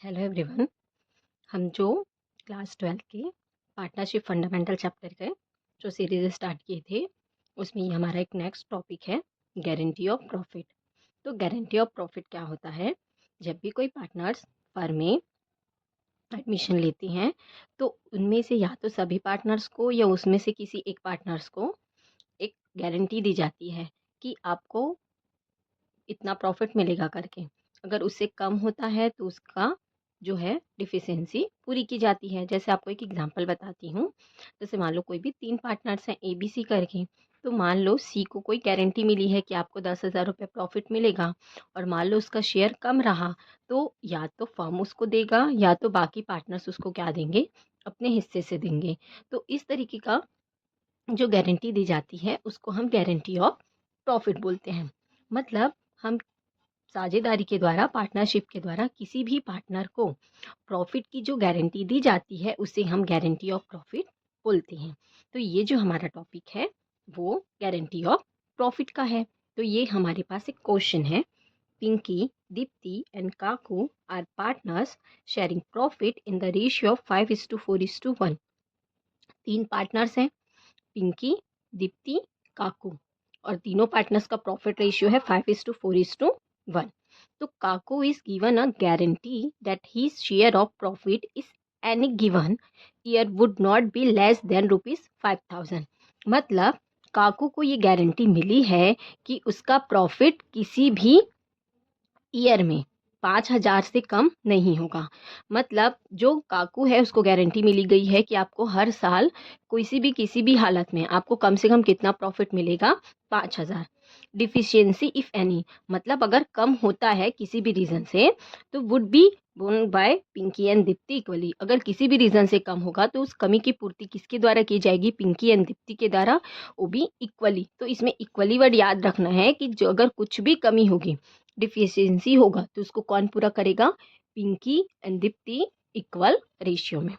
Hello everyone. हम जो class 12 के पार्टनरशिप फंडामेंटल चैप्टर के जो सीरीज स्टार्ट किए थे उसमें ये हमारा एक नेक्स्ट टॉपिक है गारंटी ऑफ प्रॉफिट। तो गारंटी ऑफ प्रॉफिट क्या होता है? जब भी कोई पार्टनर्स फर्म में एडमिशन लेती हैं तो उनमें से या तो सभी पार्टनर्स को या उसमें से किसी एक पार्टनर्स को एक गारंटी दी जाती है कि आपको इतना प्रॉफिट मिलेगा करके। अगर उससे कम होता है तो उसका जो है डिफिशियंसी पूरी की जाती है। जैसे आपको एक एग्जांपल बताती हूँ। जैसे मान लो कोई भी 3 पार्टनर्स हैं ABC करके। तो मान लो सी को कोई गारंटी मिली है कि आपको 10,000 रुपये प्रॉफिट मिलेगा और मान लो उसका शेयर कम रहा तो या तो फर्म उसको देगा या तो बाकी पार्टनर्स उसको क्या देंगे, अपने हिस्से से देंगे। तो इस तरीके का जो गारंटी दी जाती है उसको हम गारंटी ऑफ प्रॉफिट बोलते हैं। मतलब हम साझेदारी के द्वारा, पार्टनरशिप के द्वारा किसी भी पार्टनर को प्रॉफिट की जो गारंटी दी जाती है उसे हम गारंटी ऑफ प्रॉफिट बोलते हैं। तो ये जो हमारा टॉपिक है वो गारंटी ऑफ प्रॉफिट का है। तो ये हमारे पास एक क्वेश्चन है। Pinky, Deepti and Kaku are partners sharing profit in the ratio of 5:4:1। 3 partners हैं, पिंकी, दीप्ति, काकू, और तीनों पार्टनर्स का प्रॉफिट रेशियो है 5:4:1। तो Kaku is given a guarantee that he share of profit is any given year would not be less than ₹5,000। मतलब काकू को ये guarantee मिली है कि उसका प्रॉफिट किसी भी ईयर में 5,000 से कम नहीं होगा। मतलब जो काकू है उसको गारंटी मिली गई है कि आपको हर साल किसी भी हालत में आपको कम से कम कितना प्रॉफिट मिलेगा, 5,000। डिफिशियंसी इफ एनी, मतलब अगर कम होता है किसी भी रीज़न से तो would be borne by Pinky and Deepti equally. अगर किसी भी रीज़न से कम होगा तो उस कमी की पूर्ति किसके द्वारा की जाएगी? पिंकी एंड दीप्ति के द्वारा, वो भी इक्वली। तो इसमें इक्वली वर्ड याद रखना है कि जो अगर कुछ भी कमी होगी, डिफिशियंसी होगा, तो उसको कौन पूरा करेगा? Pinky and Deepti equal ratio में।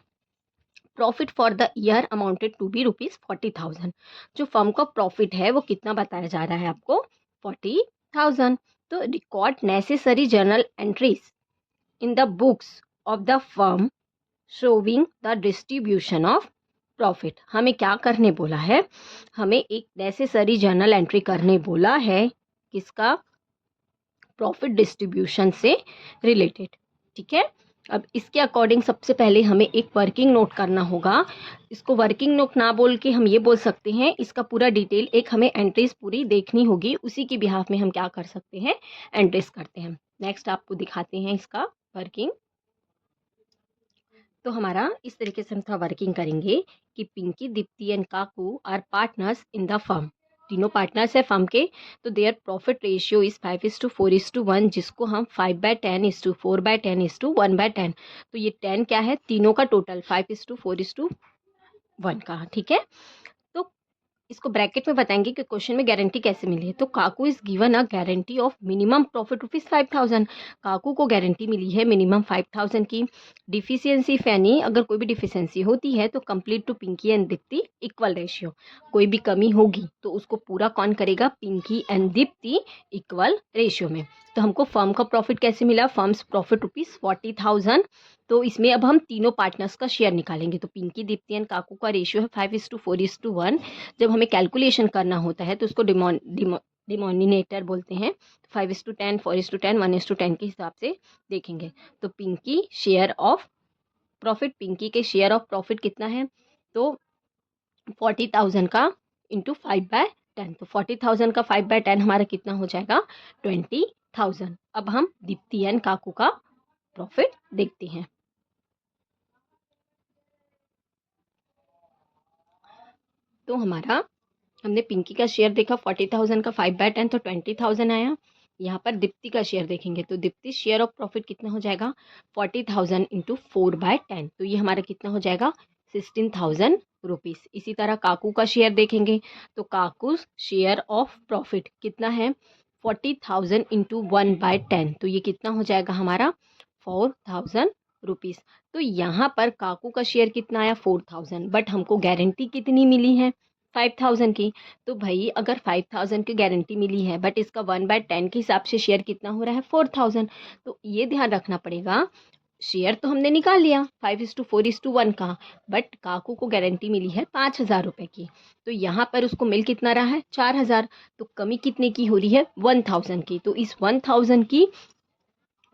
Profit for the year amounted to be ₹40,000। जो फर्म का प्रॉफिट है वो कितना बताया जा रहा है आपको? 40,000। तो record necessary journal entries in the books of the firm showing the distribution of profit. हमें क्या करने बोला है? हमें एक नेसेसरी जर्नल एंट्री करने बोला है। किसका? प्रॉफिट डिस्ट्रीब्यूशन से रिलेटेड। ठीक है। अब इसके अकॉर्डिंग सबसे पहले हमें एक वर्किंग नोट करना होगा। इसको वर्किंग नोट ना बोल के हम ये बोल सकते हैं इसका पूरा डिटेल, एक हमें एंट्रीज पूरी देखनी होगी, उसी के बिहाफ में हम क्या कर सकते हैं, एंट्रीज करते हैं। नेक्स्ट आपको दिखाते हैं इसका वर्किंग। तो हमारा इस तरीके से हम थोड़ा वर्किंग करेंगे कि Pinky, Deepti and Kaku are partners in the firm. तीनों पार्टनर्स है फर्म के। तो देयर प्रॉफिट रेशियो इज 5:4:1, जिसको हम 5/10:4/10:1/10। तो ये 10 क्या है? तीनों का टोटल 5:4:1 का। ठीक है। तो इसको ब्रैकेट में बताएंगे कि क्वेश्चन में गारंटी कैसे मिली है। तो Kaku is given a guarantee of minimum profit ₹5,000। Kaku को गारंटी मिली है मिनिमम 5,000 की। डिफिशियंसी फैनी, अगर कोई भी डिफिशियंसी होती है तो complete to Pinky and Deepti equal ratio. कोई भी कमी होगी तो उसको पूरा कौन करेगा? Pinky and Deepti equal ratio में। तो हमको फर्म का प्रॉफिट कैसे मिला? Firm's profit ₹40,000। तो इसमें अब हम तीनों पार्टनर्स का शेयर निकालेंगे। तो पिंकी, दीप्ति एंड काकू का रेशियो है 5:4:1। जब हमें कैलकुलेशन करना होता है तो उसको डिमोनिनेटर बोलते हैं। 5:10, 4:10, 1:10 के हिसाब से देखेंगे। तो Pinky share of profit, Pinky के शेयर ऑफ प्रॉफिट कितना है? तो 40,000 का इंटू 5/10। तो 40,000 का 5/10 हमारा कितना हो जाएगा? 20,000। अब हम दीप्ति एंड काकू का प्रॉफिट देखते हैं। तो हमारा, हमने पिंकी का शेयर देखा 40,000 का 5/10, तो 20,000 आया। यहाँ पर दीप्ति का शेयर देखेंगे तो दीप्ति शेयर ऑफ प्रॉफिट कितना हो जाएगा? 40,000 इंटू 4/10। तो ये हमारा कितना हो जाएगा? 16,000 रुपीज़। इसी तरह काकू का शेयर देखेंगे तो काकू शेयर ऑफ प्रॉफिट कितना है? 40,000 इंटू 1/10। तो ये कितना हो जाएगा हमारा? 4,000 रुपीज़। तो यहाँ पर काकू का शेयर कितना आया? 4,000। बट हमको गारंटी कितनी मिली है? 5,000 की। तो भाई अगर 5,000 की गारंटी मिली है बट इसका 1/10 के हिसाब से शेयर कितना हो रहा है? 4,000। तो ये ध्यान रखना पड़ेगा शेयर तो हमने निकाल लिया 5:4:1 का, बट काकू को गारंटी मिली है 5,000 रुपये की। तो यहाँ पर उसको मिल कितना रहा है 4,000। तो कमी कितने की हो रही है 1,000 की। तो इस 1,000 की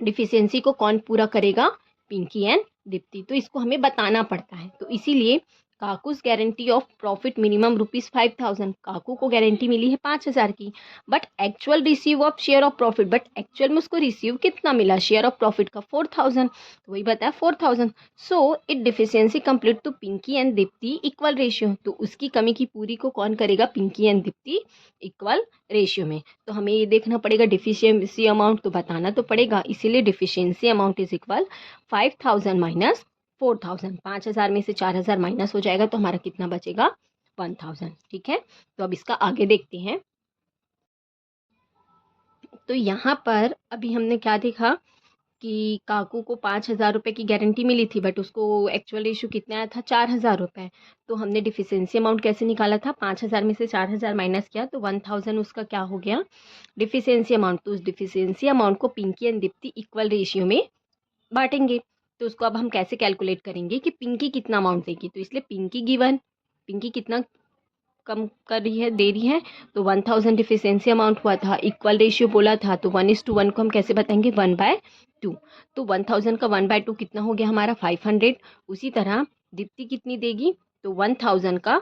डिफिशियंसी को कौन पूरा करेगा, पिंकी एंड दीप्ति। तो इसको हमें बताना पड़ता है। तो इसीलिए काकूस guarantee of profit minimum ₹5,000, Kaku को गारंटी मिली है 5,000 की, but actual receive of share of profit, but actual में उसको रिसीव कितना मिला शेयर ऑफ प्रॉफिट का 4,000। तो वही बताया 4,000। So it deficiency complete to Pinky and Deepti equal ratio. तो उसकी कमी की पूरी को कौन करेगा, Pinky and Deepti equal ratio में। तो हमें ये देखना पड़ेगा डिफिशियंसी अमाउंट, तो बताना तो पड़ेगा। इसीलिए deficiency amount is equal 5,000 minus 4,000। 5,000 में से 4,000 माइनस हो जाएगा तो हमारा कितना बचेगा 1,000। ठीक है, तो अब इसका आगे देखते हैं। तो यहाँ पर अभी हमने क्या देखा कि काकू को 5,000 रुपये की गारंटी मिली थी, बट उसको एक्चुअल इशू कितना आया था 4,000 रुपये। तो हमने डिफिशियंसी अमाउंट कैसे निकाला था, 5,000 में से 4,000 माइनस किया तो 1,000 उसका क्या हो गया डिफिशियंसी अमाउंट। तो उस डिफिशियंसी अमाउंट को Pinky and Deepti equal ratio में बांटेंगे। तो उसको अब हम कैसे कैलकुलेट करेंगे कि पिंकी कितना अमाउंट देगी। तो इसलिए पिंकी गिवन, पिंकी कितना कम कर रही है, दे रही है, तो 1,000 डिफिशियंसी अमाउंट हुआ था, इक्वल रेशियो बोला था, तो 1:1 को हम कैसे बताएंगे 1/2। तो 1,000 का 1/2 कितना हो गया हमारा 500। उसी तरह दीप्ति कितनी देगी, तो 1,000 का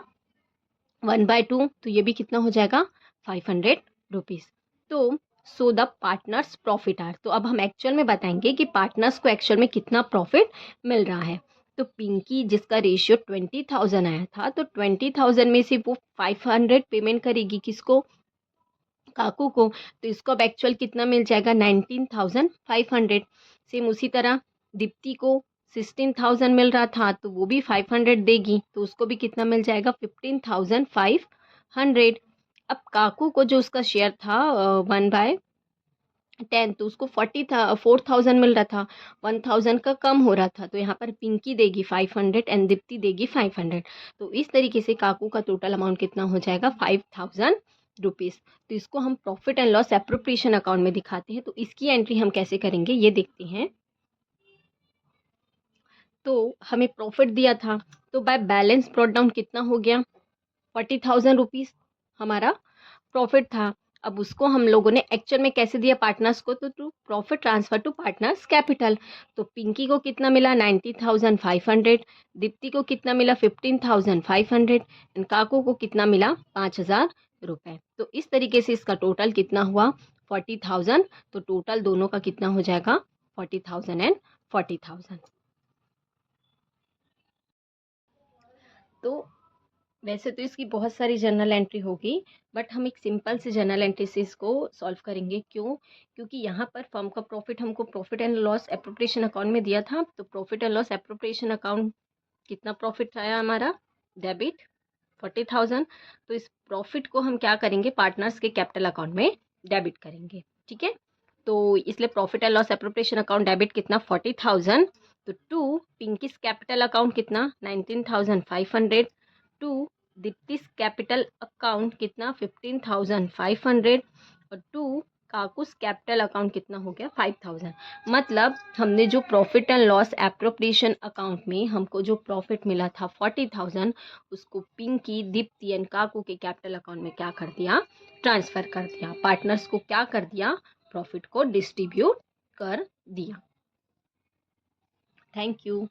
1/2, तो ये भी कितना हो जाएगा 500 रुपीज़। तो so the partners profit are, तो अब हम एक्चुअल में बताएंगे कि पार्टनर्स को एक्चुअल में कितना प्रॉफिट मिल रहा है। तो पिंकी जिसका रेशियो 20,000 आया था, तो 20,000 में से वो 500 पेमेंट करेगी किसको, काकू को। तो इसको अब एक्चुअल कितना मिल जाएगा 19,500। सेम उसी तरह दीप्ति को 16,000 मिल रहा था, तो वो भी 500 देगी, तो उसको भी कितना मिल जाएगा 15,500। अब काकू को जो उसका शेयर था 1/10, तो उसको 4,000 मिल रहा था, 1,000 का कम हो रहा था। तो यहाँ पर पिंकी देगी 500 एंड दीप्ति देगी 500। तो इस तरीके से काकू का टोटल अमाउंट कितना हो जाएगा 5,000 रुपीज़। तो इसको हम profit and loss appropriation account में दिखाते हैं। तो इसकी एंट्री हम कैसे करेंगे ये देखते हैं। तो हमें प्रॉफिट दिया था, तो बाय बैलेंस ब्रॉट डाउन कितना हो गया 40,000 रुपीज़ हमारा प्रॉफिट था। अब उसको हम लोगों ने एक्चुअल में कैसे दिया पार्टनर्स को, तो to profit transfer to partners capital. तो पिंकी को कितना मिला 90,500, दीप्ति को कितना मिला 15,500 एंड काकू को कितना मिला 5,000 रुपये। तो इस तरीके से इसका टोटल कितना हुआ 40,000। तो टोटल दोनों का कितना हो जाएगा 40,000 एंड 40,000। तो वैसे तो इसकी बहुत सारी जर्नल एंट्री होगी, बट हम एक सिंपल से जर्नल एंट्री से इसको सॉल्व करेंगे। क्यों, क्योंकि यहाँ पर फर्म का प्रॉफिट हमको profit and loss appropriation account में दिया था। तो profit and loss appropriation account कितना प्रॉफिट आया हमारा डेबिट 40,000। तो इस प्रॉफिट को हम क्या करेंगे पार्टनर्स के कैपिटल अकाउंट में डेबिट करेंगे। ठीक है, तो इसलिए profit and loss appropriation account debit कितना 40,000। तो टू पिंकीस कैपिटल अकाउंट कितना 19,500, टू दीप्तिस कैपिटल अकाउंट कितना 15,500 और टू काकूस कैपिटल अकाउंट कितना हो गया 5,000। मतलब हमने जो profit and loss appropriation account में हमको जो प्रॉफिट मिला था 40,000, उसको पिंकी दीप्ति एंड काकू के कैपिटल अकाउंट में क्या कर दिया ट्रांसफ़र कर दिया। पार्टनर्स को क्या कर दिया प्रॉफिट को डिस्ट्रीब्यूट कर दिया। Thank you.